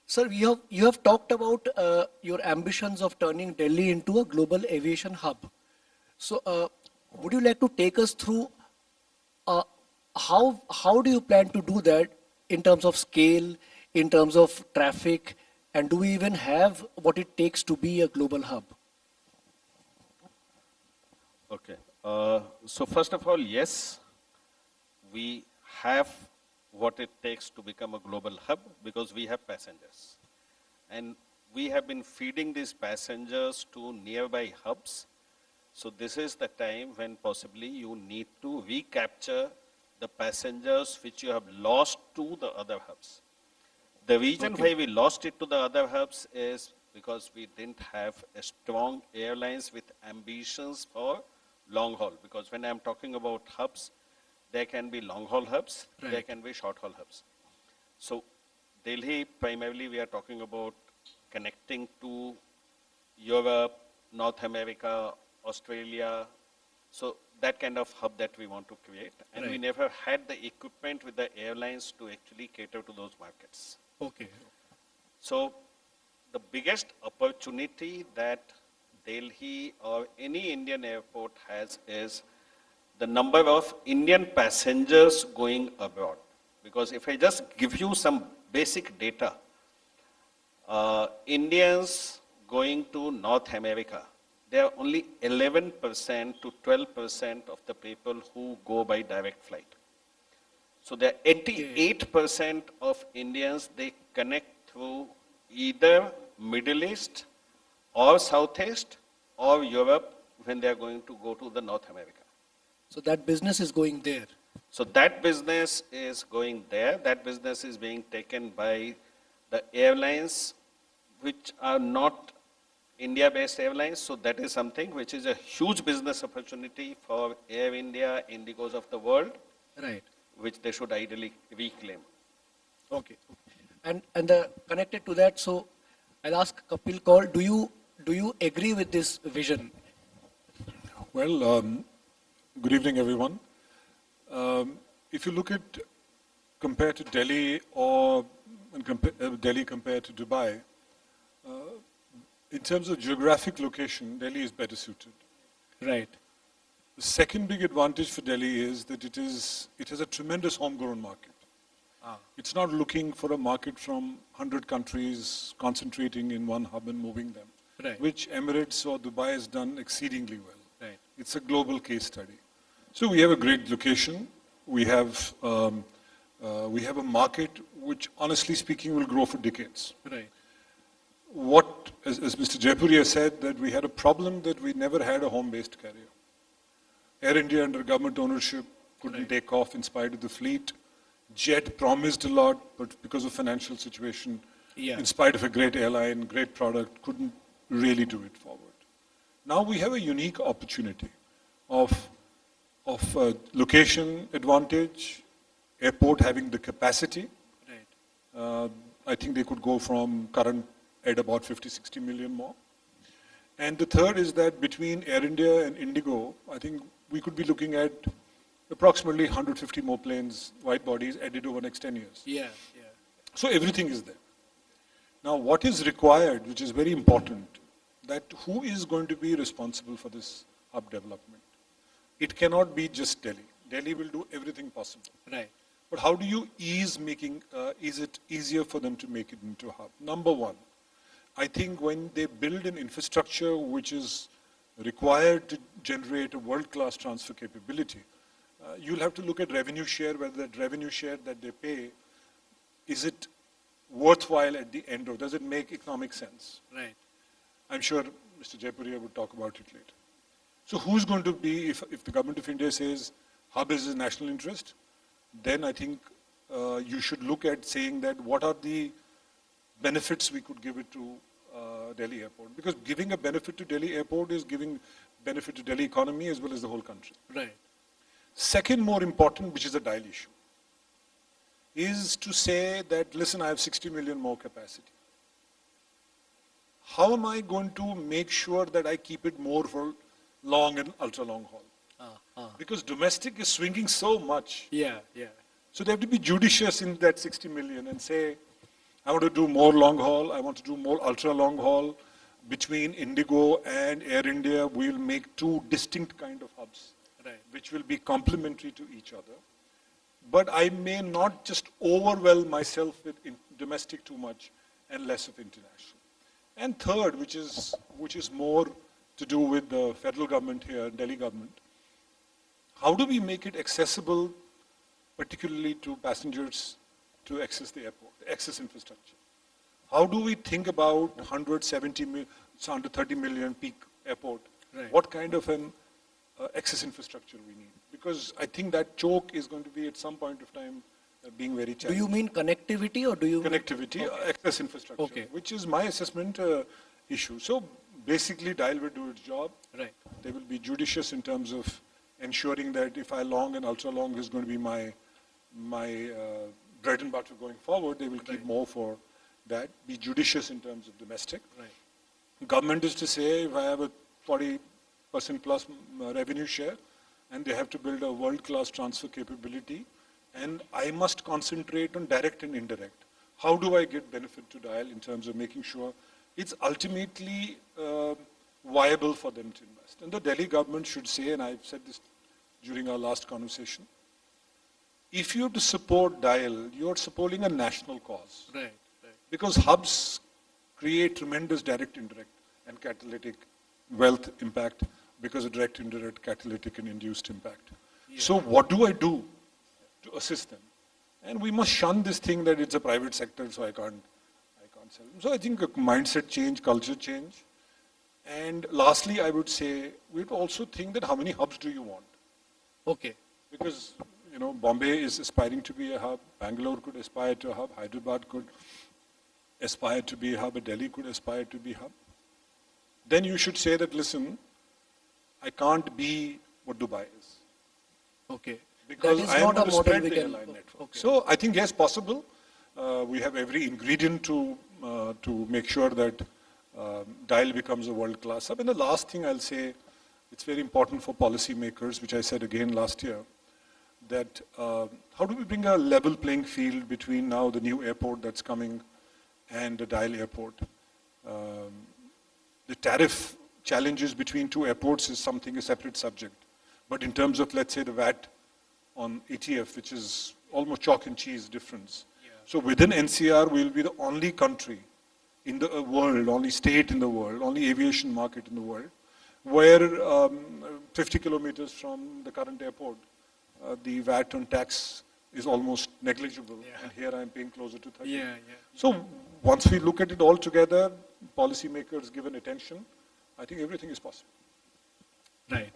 Sir, you have talked about your ambitions of turning Delhi into a global aviation hub. So, would you like to take us through uh, how do you plan to do that in terms of scale, in terms of traffic, and do we even have what it takes to be a global hub? Okay. So first of all, yes, we have what it takes to become a global hub because we have passengers. And we have been feeding these passengers to nearby hubs. So this is the time when possibly you need to recapture the passengers which you have lost to the other hubs. The reason why we lost it to the other hubs is because we didn't have a strong airlines with ambitions for long haul. Because when I'm talking about hubs, there can be long haul hubs, there can be short haul hubs. So Delhi, primarily we are talking about connecting to Europe, North America, Australia. So that kind of hub that we want to create. And we never had the equipment with the airlines to actually cater to those markets. Okay. So the biggest opportunity that Delhi or any Indian airport has is the number of Indian passengers going abroad. Because if I just give you some basic data, Indians going to North America, there are only 11% to 12% of the people who go by direct flight. So there are 88% of Indians, they connect through either Middle East or Southeast or Europe when they are going to go to the North America. So that business is going there. So that business is going there. That business is being taken by the airlines which are not India-based airlines. So that is something which is a huge business opportunity for Air India, Indigos of the world, which they should ideally reclaim. Okay. And connected to that, so I'll ask Kapil Kaul, do you agree with this vision? Well, good evening, everyone. If you look at compared to Delhi or Delhi compared to Dubai, in terms of geographic location, Delhi is better suited. Right. The second big advantage for Delhi is that it has a tremendous homegrown market. It's not looking for a market from 100 countries concentrating in one hub and moving them, which Emirates or Dubai has done exceedingly well. It's a global case study. So we have a great location. We have a market which, honestly speaking, will grow for decades. What, as Mr. Jaipuriar said, that we had a problem that we never had a home-based carrier. Air India under government ownership couldn't take off in spite of the fleet. Jet promised a lot, but because of financial situation, in spite of a great airline, great product, couldn't really do it forward. Now we have a unique opportunity of location advantage, airport having the capacity. I think they could go from current at about 50, 60 million more. And the third is that between Air India and Indigo, I think we could be looking at approximately 150 more planes, wide bodies, added over the next 10 years. So everything is there. Now what is required, which is very important, that who is going to be responsible for this hub development? It cannot be just Delhi. Delhi will do everything possible. But how do you is it easier for them to make it into a hub? Number one, I think when they build an infrastructure which is required to generate a world-class transfer capability, you'll have to look at revenue share, whether that revenue share that they pay, is it worthwhile at the end, or does it make economic sense? I'm sure Mr. Jaipuriar would talk about it later. So who's going to be, if the government of India says hub is a national interest, then I think you should look at saying that what are the benefits we could give it to Delhi Airport. Because giving a benefit to Delhi Airport is giving benefit to Delhi economy as well as the whole country. Second more important, which is a dial issue, is to say that, listen, I have 60 million more capacity. How am I going to make sure that I keep it more for long and ultra long haul? Because domestic is swinging so much. So they have to be judicious in that 60 million and say, I want to do more long haul. I want to do more ultra long haul. Between Indigo and Air India, we'll make two distinct kind of hubs, which will be complementary to each other. But I may not just overwhelm myself with domestic too much and less of international. And third, which is more to do with the federal government here, Delhi government, how do we make it accessible, particularly to passengers to access the airport, the access infrastructure? How do we think about 130 million peak airport? Right. What kind of an access infrastructure we need? Because I think that choke is going to be at some point of time being very Do challenging. you mean connectivity or do you mean Connectivity, access infrastructure, Okay. which is my assessment issue. So basically, DIAL will do its job. Right. They will be judicious in terms of ensuring that if I long and ultra long is going to be my bread and butter going forward, they will keep more for that. Be judicious in terms of domestic. Right. Government is to say if I have a 40% plus revenue share, and they have to build a world-class transfer capability, and I must concentrate on direct and indirect. How do I get benefit to DIAL in terms of making sure it's ultimately viable for them to invest? And the Delhi government should say, and I've said this during our last conversation, if you have to support DIAL, you're supporting a national cause. Right. Because hubs create tremendous direct, indirect, and catalytic wealth impact because of direct, indirect, catalytic, and induced impact. Yeah. So what do I do to assist them? And we must shun this thing that it's a private sector, so I can't sell them. So I think a mindset change, culture change. And lastly, I would say, we'd also think that how many hubs do you want? Okay. Because, Bombay is aspiring to be a hub, Bangalore could aspire to a hub, Hyderabad could aspire to be a hub, Delhi could aspire to be a hub. Then you should say that, listen, I can't be what Dubai is. Okay. Because that is I am not going a to model spread we the can. airline network. Okay. So I think, yes, possible. We have every ingredient to make sure that DIAL becomes a world-class hub. And the last thing I'll say, it's very important for policymakers, which I said again last year, that how do we bring a level playing field between now the new airport that's coming and the DIAL airport? The tariff challenges between two airports is a separate subject. But in terms of, let's say, the VAT on ATF, which is almost chalk and cheese difference. Yeah. So within NCR, we'll be the only country in the world, only state in the world, only aviation market in the world, where 50 kilometers from the current airport, the VAT on tax is almost negligible. Yeah. And here I'm paying closer to 30. Yeah. So once we look at it all together, policymakers given attention, I think everything is possible. Right.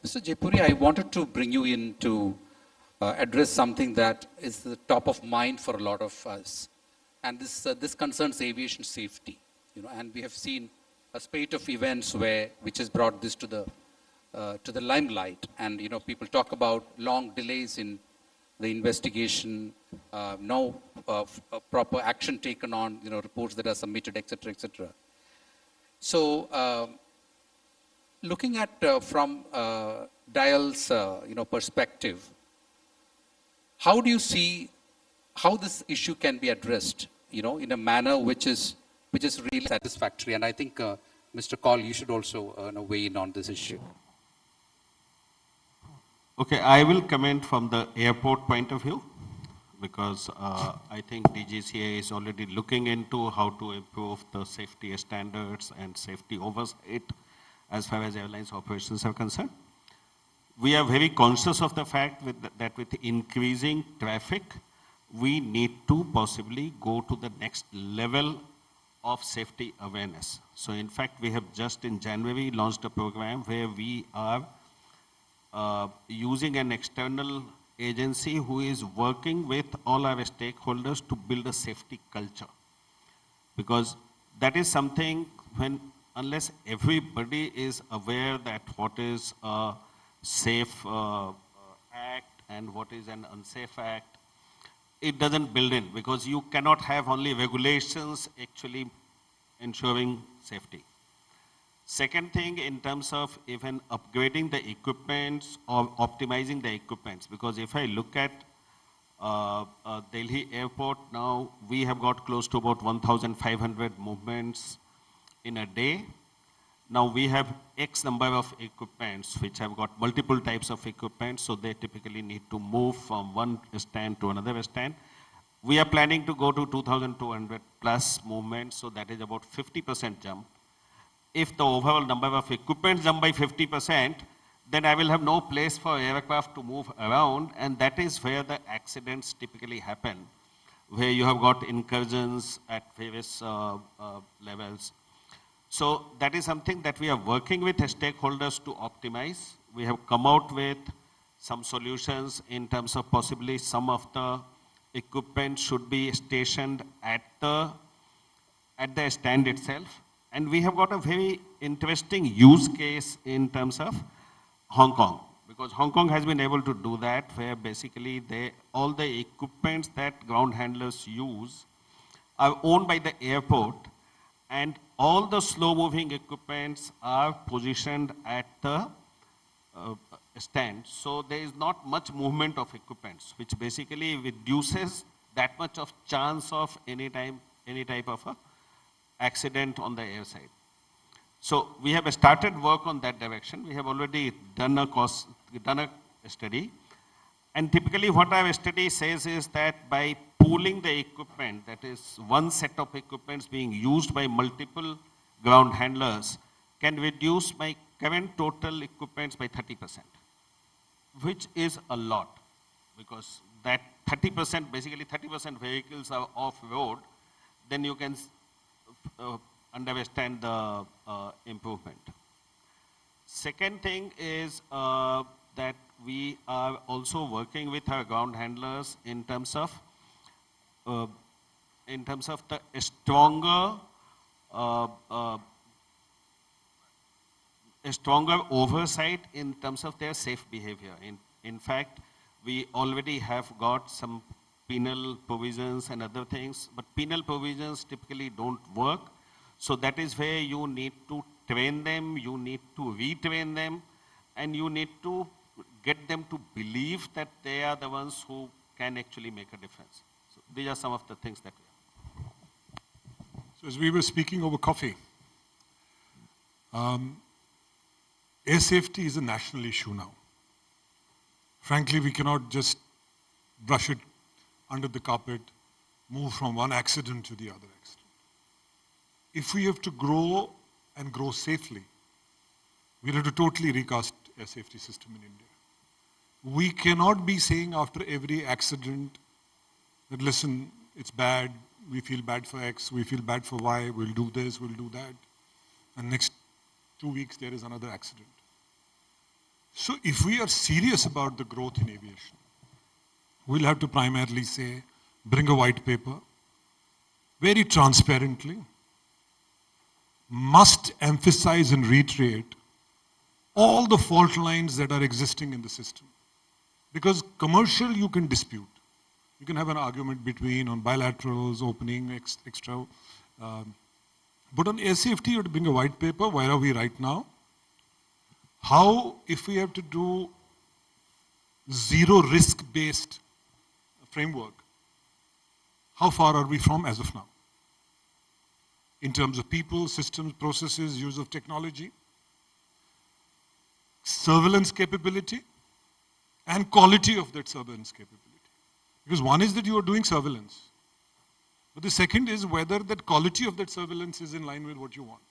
Mr. Jaipuri, I wanted to bring you in to address something that is the top of mind for a lot of us. And this concerns aviation safety. And we have seen a spate of events which has brought this to the limelight. And people talk about long delays in the investigation, no proper action taken on reports that are submitted, etc., etc. So, looking at from DIAL's perspective, how do you see how this issue can be addressed, in a manner which is really satisfactory? And I think, Mr. Kaul, you should also weigh in on this issue. Okay, I will comment from the airport point of view, because I think DGCA is already looking into how to improve the safety standards and safety oversight as far as airlines operations are concerned. We are very conscious of the fact that with increasing traffic, we need to possibly go to the next level of safety awareness. So in fact, we have just in January launched a program where we are using an external agency who is working with all our stakeholders to build a safety culture. Because that is something unless everybody is aware that what is a safe act and what is an unsafe act, it doesn't build in, because you cannot have only regulations actually ensuring safety. Second thing, in terms of even upgrading the equipments or optimizing the equipments, because if I look at Delhi airport now, we have got close to about 1,500 movements in a day. Now we have X number of equipments which have got multiple types of equipment, so they typically need to move from one stand to another stand. We are planning to go to 2,200 plus movements, so that is about 50% jump. If the overall number of equipment jump by 50%, then I will have no place for aircraft to move around, and that is where the accidents typically happen, where you have got incursions at various levels. So that is something that we are working with stakeholders to optimize. We have come out with some solutions in terms of possibly some of the equipment should be stationed at the stand itself. And we have got a very interesting use case in terms of Hong Kong, because Hong Kong has been able to do that, where basically all the equipments that ground handlers use are owned by the airport, and all the slow-moving equipments are positioned at the stand. So there is not much movement of equipments, which basically reduces that much of chance of any type of a accident on the air side. So we have started work on that direction. We have already done a study. And typically what our study says is that by pooling the equipment, that is one set of equipments being used by multiple ground handlers, can reduce my current total equipments by 30%, which is a lot, because that 30%, basically 30% vehicles are off-road, then you can understand the improvement. Second thing is that we are also working with our ground handlers in terms of the stronger oversight in terms of their safe behavior. In fact, we already have got some penal provisions and other things, but penal provisions typically don't work. So that is where you need to train them, you need to retrain them, and you need to get them to believe that they are the ones who can actually make a difference. So these are some of the things that we have. So as we were speaking over coffee, air safety is a national issue now. Frankly, we cannot just brush it under the carpet, move from one accident to the other accident. If we have to grow and grow safely, we have to totally recast air safety system in India. We cannot be saying after every accident that, listen, it's bad, we feel bad for X, we feel bad for Y, we'll do this, we'll do that, and next 2 weeks there is another accident. So if we are serious about the growth in aviation, we'll have to primarily say, bring a white paper, very transparently, must emphasize and reiterate all the fault lines that are existing in the system. Because commercial you can dispute. You can have an argument between on bilaterals, opening, extra. But on air safety, you have to bring a white paper. Where are we right now? How, if we have to do zero risk-based framework, how far are we from as of now? In terms of people, systems, processes, use of technology, surveillance capability, and quality of that surveillance capability. Because one is that you are doing surveillance, but the second is whether that quality of that surveillance is in line with what you want.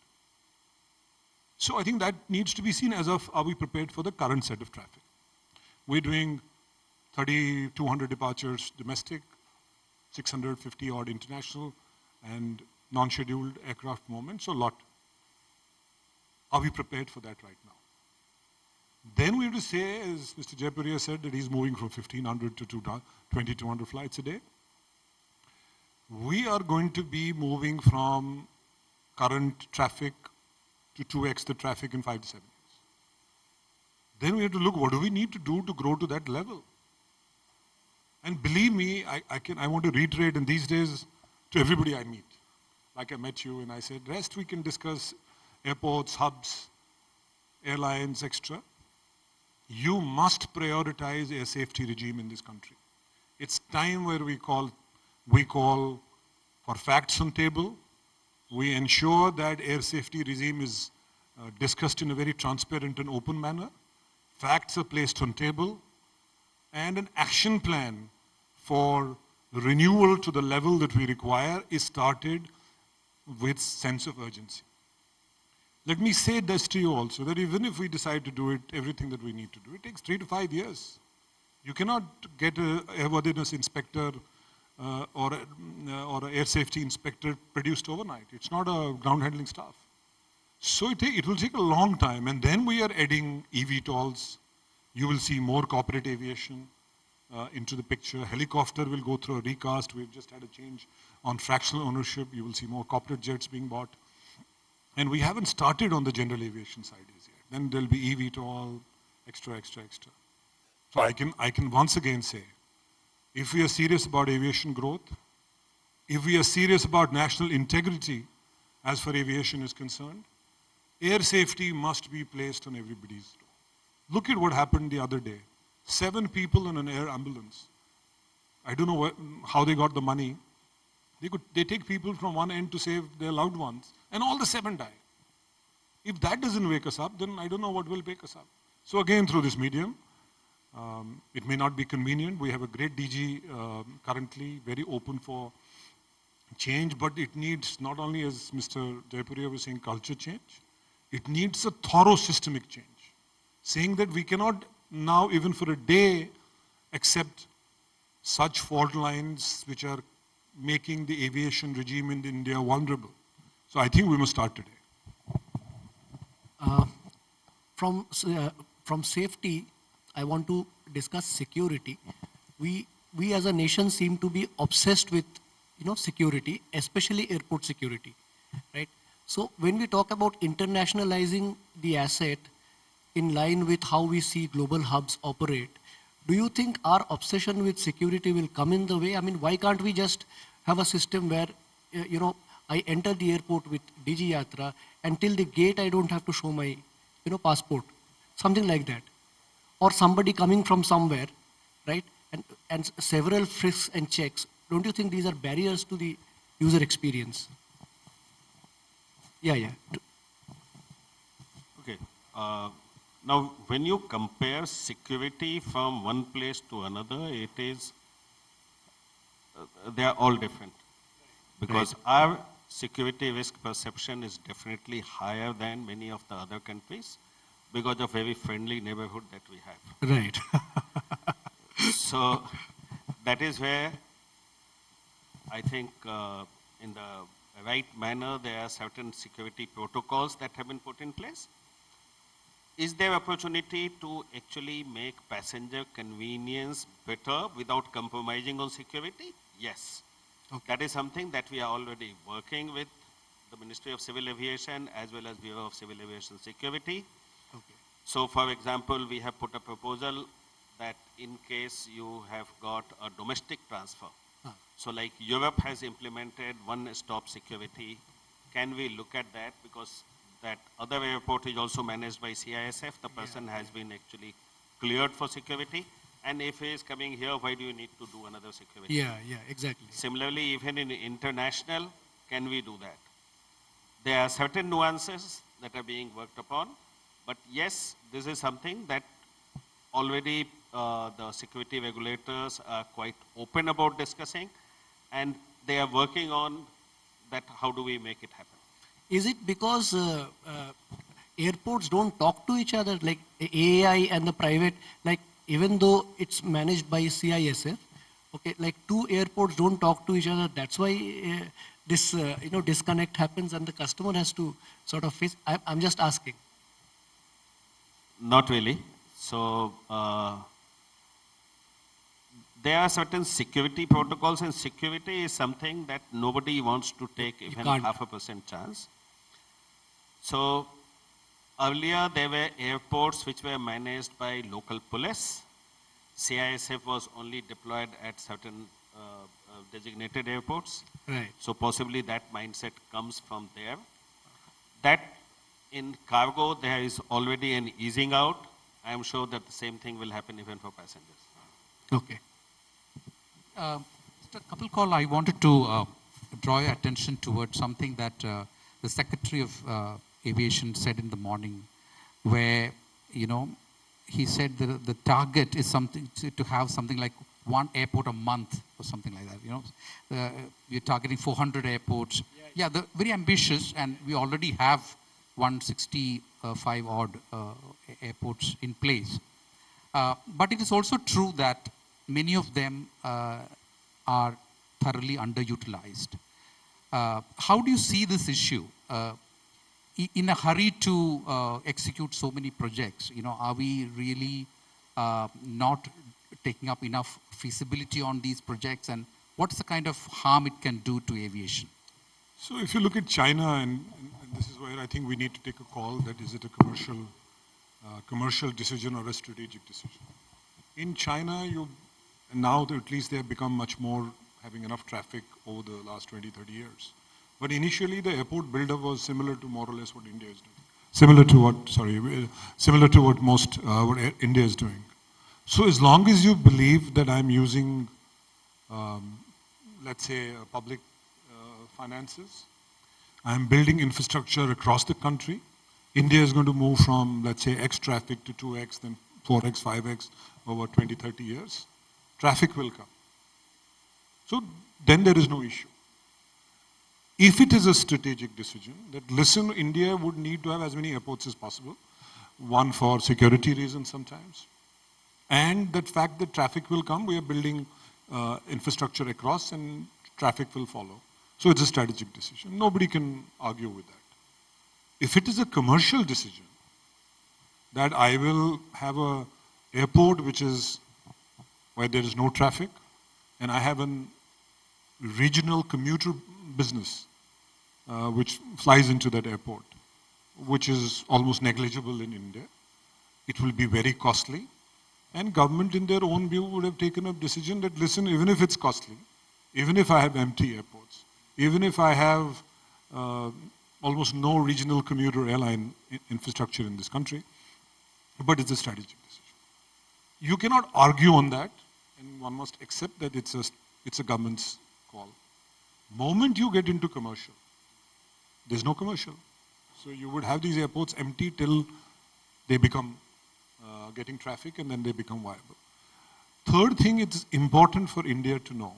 So I think that needs to be seen as of, are we prepared for the current set of traffic? We're doing 3,200 departures domestic, 650 odd international, and non-scheduled aircraft movement, so a lot. Are we prepared for that right now? Then we have to say, as Mr. Jaipuriar said, that he's moving from 1,500 to 2,200 flights a day. We are going to be moving from current traffic to 2x the traffic in 5 to 7 years. Then we have to look, what do we need to do to grow to that level? And believe me, I want to reiterate, and these days, to everybody I meet, like I met you and I said, rest we can discuss airports, hubs, airlines, etc. You must prioritize air safety regime in this country. It's time where we call for facts on table. We ensure that air safety regime is discussed in a very transparent and open manner. Facts are placed on table, and an action plan for renewal to the level that we require is started with sense of urgency. Let me say this to you also, that even if we decide to do it, everything that we need to do, it takes 3 to 5 years. You cannot get an airworthiness inspector or an air safety inspector produced overnight. It's not a ground handling staff. So it will take a long time, and then we are adding eVTOLs. You will see more corporate aviation into the picture. Helicopter will go through a recast. We've just had a change on fractional ownership. You will see more corporate jets being bought. And we haven't started on the general aviation side as yet. Then there'll be eVTOL, extra. So I can once again say, if we are serious about aviation growth, if we are serious about national integrity as far as aviation is concerned, air safety must be placed on everybody's door. Look at what happened the other day. 7 people in an air ambulance. I don't know how they got the money. They take people from one end to save their loved ones, and all the 7 die. If that doesn't wake us up, then I don't know what will wake us up. So again, through this medium, it may not be convenient. We have a great DG currently, very open for change, but it needs not only, as Mr. Jaipuriar was saying, culture change, it needs a thorough systemic change. Saying that we cannot now, even for a day, accept such fault lines which are making the aviation regime in India vulnerable. So I think we must start today. From safety, I want to discuss security. We as a nation seem to be obsessed with security, especially airport security, right? So when we talk about internationalizing the asset in line with how we see global hubs operate, do you think our obsession with security will come in the way? I mean, why can't we just have a system where, I enter the airport with DG Yatra, and till the gate I don't have to show my, passport, something like that. Or somebody coming from somewhere, right? And several frisks and checks. Don't you think these are barriers to the user experience? Yeah. Okay. Now, when you compare security from one place to another, they are all different. Because our security risk perception is definitely higher than many of the other countries because of very friendly neighborhood that we have. Right. So that is where I think in the right manner, there are certain security protocols that have been put in place. Is there opportunity to actually make passenger convenience better without compromising on security? Yes. Okay. That is something that we are already working with the Ministry of Civil Aviation as well as Bureau of Civil Aviation Security. Okay. So for example, we have put a proposal that in case you have got a domestic transfer, so like Europe has implemented one-stop security, can we look at that? Because that other airport is also managed by CISF. The person has been actually cleared for security. And if he is coming here, why do you need to do another security? Yeah, exactly. Similarly, even in international, can we do that? There are certain nuances that are being worked upon. But yes, this is something that already the security regulators are quite open about discussing. And they are working on that, how do we make it happen? Is it because airports don't talk to each other, like AAI and the private, like even though it's managed by CISF, okay, like 2 airports don't talk to each other, that's why this disconnect happens and the customer has to sort of face, I'm just asking. Not really. So there are certain security protocols, and security is something that nobody wants to take even 0.5% chance. So earlier there were airports which were managed by local police. CISF was only deployed at certain designated airports. Right. So possibly that mindset comes from there. That in cargo there is already an easing out. I am sure that the same thing will happen even for passengers. Okay. Mr. Kapil Kaul, I wanted to draw your attention towards something that the Secretary of Aviation said in the morning, where, you know, he said that the target is something to have something like one airport a month or something like that. You know, we're targeting 400 airports. Yeah, very ambitious, and we already have 165 odd airports in place. But it is also true that many of them are thoroughly underutilized. How do you see this issue? In a hurry to execute so many projects, you know, are we really not taking up enough feasibility on these projects, and what's the kind of harm it can do to aviation? So if you look at China, and this is where I think we need to take a call, that is it a commercial decision or a strategic decision. In China, now at least they have become much more having enough traffic over the last 20, 30 years. But initially the airport buildup was similar to more or less what India is doing. Similar to what what India is doing. So as long as you believe that I'm using, let's say, public finances, I'm building infrastructure across the country, India is going to move from, let's say, X traffic to 2X, then 4X, 5X over 20, 30 years. Traffic will come. So then there is no issue. If it is a strategic decision that, listen, India would need to have as many airports as possible, one for security reasons sometimes, and that fact that traffic will come, we are building infrastructure across and traffic will follow. So it's a strategic decision. Nobody can argue with that. If it is a commercial decision, that I will have a airport which is where there is no traffic, and I have a regional commuter business which flies into that airport, which is almost negligible in India. It will be very costly, and government in their own view would have taken a decision that, listen, even if it's costly, even if I have empty airports, even if I have almost no regional commuter airline infrastructure in this country, but it's a strategic decision. You cannot argue on that, and one must accept that it's a government's call. Moment you get into commercial, there's no commercial. So you would have these airports empty till they become getting traffic, and then they become viable. Third thing, it's important for India to know.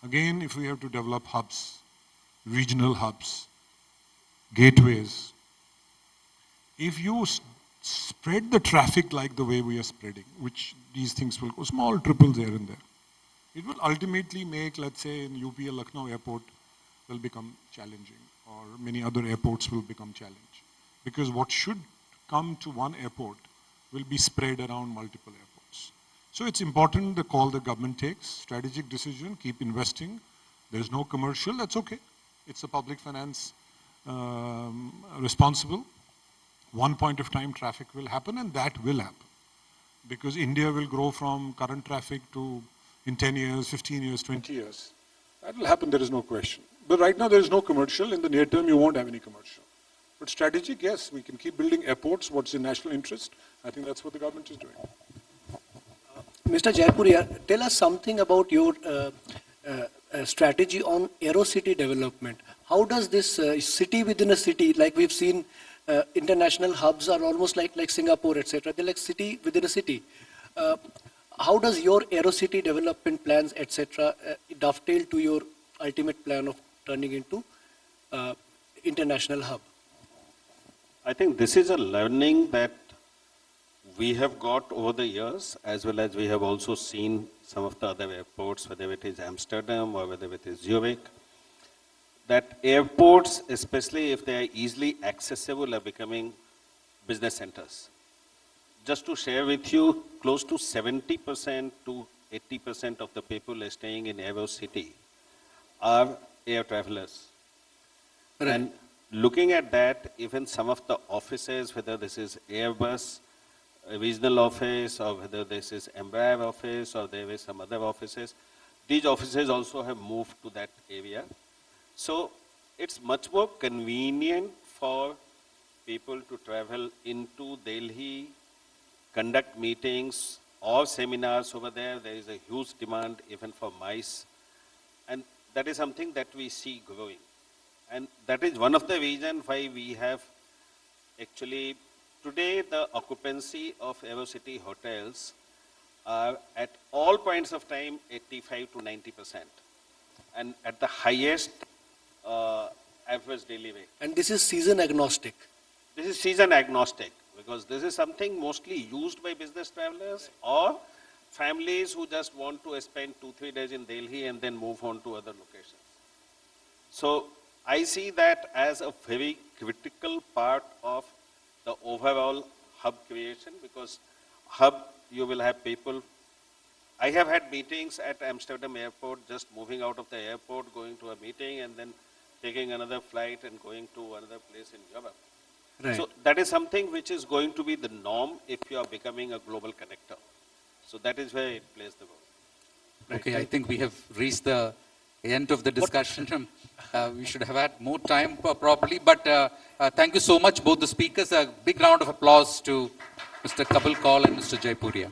Again, if we have to develop hubs, regional hubs, gateways, if you spread the traffic like the way we are spreading, which these things will go, small triples here and there, it will ultimately make, let's say, in UP, Lucknow airport will become challenging, or many other airports will become challenged. Because what should come to one airport will be spread around multiple airports. So it's important the call the government takes, strategic decision, keep investing. There's no commercial, that's okay. It's a public finance responsible. One point of time traffic will happen, and that will happen. Because India will grow from current traffic to, in 10 years, 15 years, 20 years. That will happen, there is no question. But right now there is no commercial. In the near term, you won't have any commercial. But strategic, yes, we can keep building airports, what's in national interest. I think that's what the government is doing. Mr. Jaipuriar, tell us something about your strategy on AeroCity development. How does this city within a city, like we've seen international hubs are almost like Singapore, etc. They're like city within a city. How does your AeroCity development plans, etc., dovetail to your ultimate plan of turning into international hub? I think this is a learning that we have got over the years, as well as we have also seen some of the other airports, whether it is Amsterdam or whether it is Zurich, that airports, especially if they are easily accessible, are becoming business centers. Just to share with you, close to 70% to 80% of the people staying in AeroCity are air travelers. Right. And looking at that, even some of the offices, whether this is Airbus, a regional office, or whether this is Embraer office, or there is some other offices, these offices also have moved to that area. So it's much more convenient for people to travel into Delhi, conduct meetings, of seminars over there. There is a huge demand even for MICE. And that is something that we see growing. And that is one of the reasons why we have actually, today the occupancy of AeroCity hotels are at all points of time 85 to 90%. And at the highest average daily rate. And this is season agnostic. This is season agnostic because this is something mostly used by business travelers or families who just want to spend 2-3 days in Delhi and then move on to other locations. So I see that as a very critical part of the overall hub creation because hub, you will have people. I have had meetings at Amsterdam airport, just moving out of the airport, going to a meeting and then taking another flight and going to another place in Europe. Right. So that is something which is going to be the norm if you are becoming a global connector. So that is where it plays the role. Right. Okay, I think we have reached the end of the discussion. We should have had more time probably, but thank you so much, both the speakers. A big round of applause to Mr. Kapil Kaul and Mr. Jaipuriar.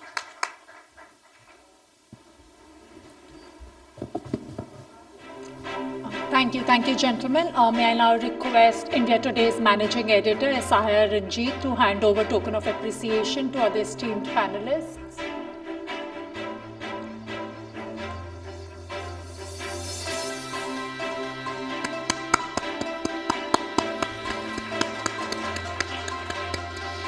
Thank you, gentlemen. May I now request India Today's Managing Editor, Sahaya Ranjit, to hand over token of appreciation to other esteemed panelists.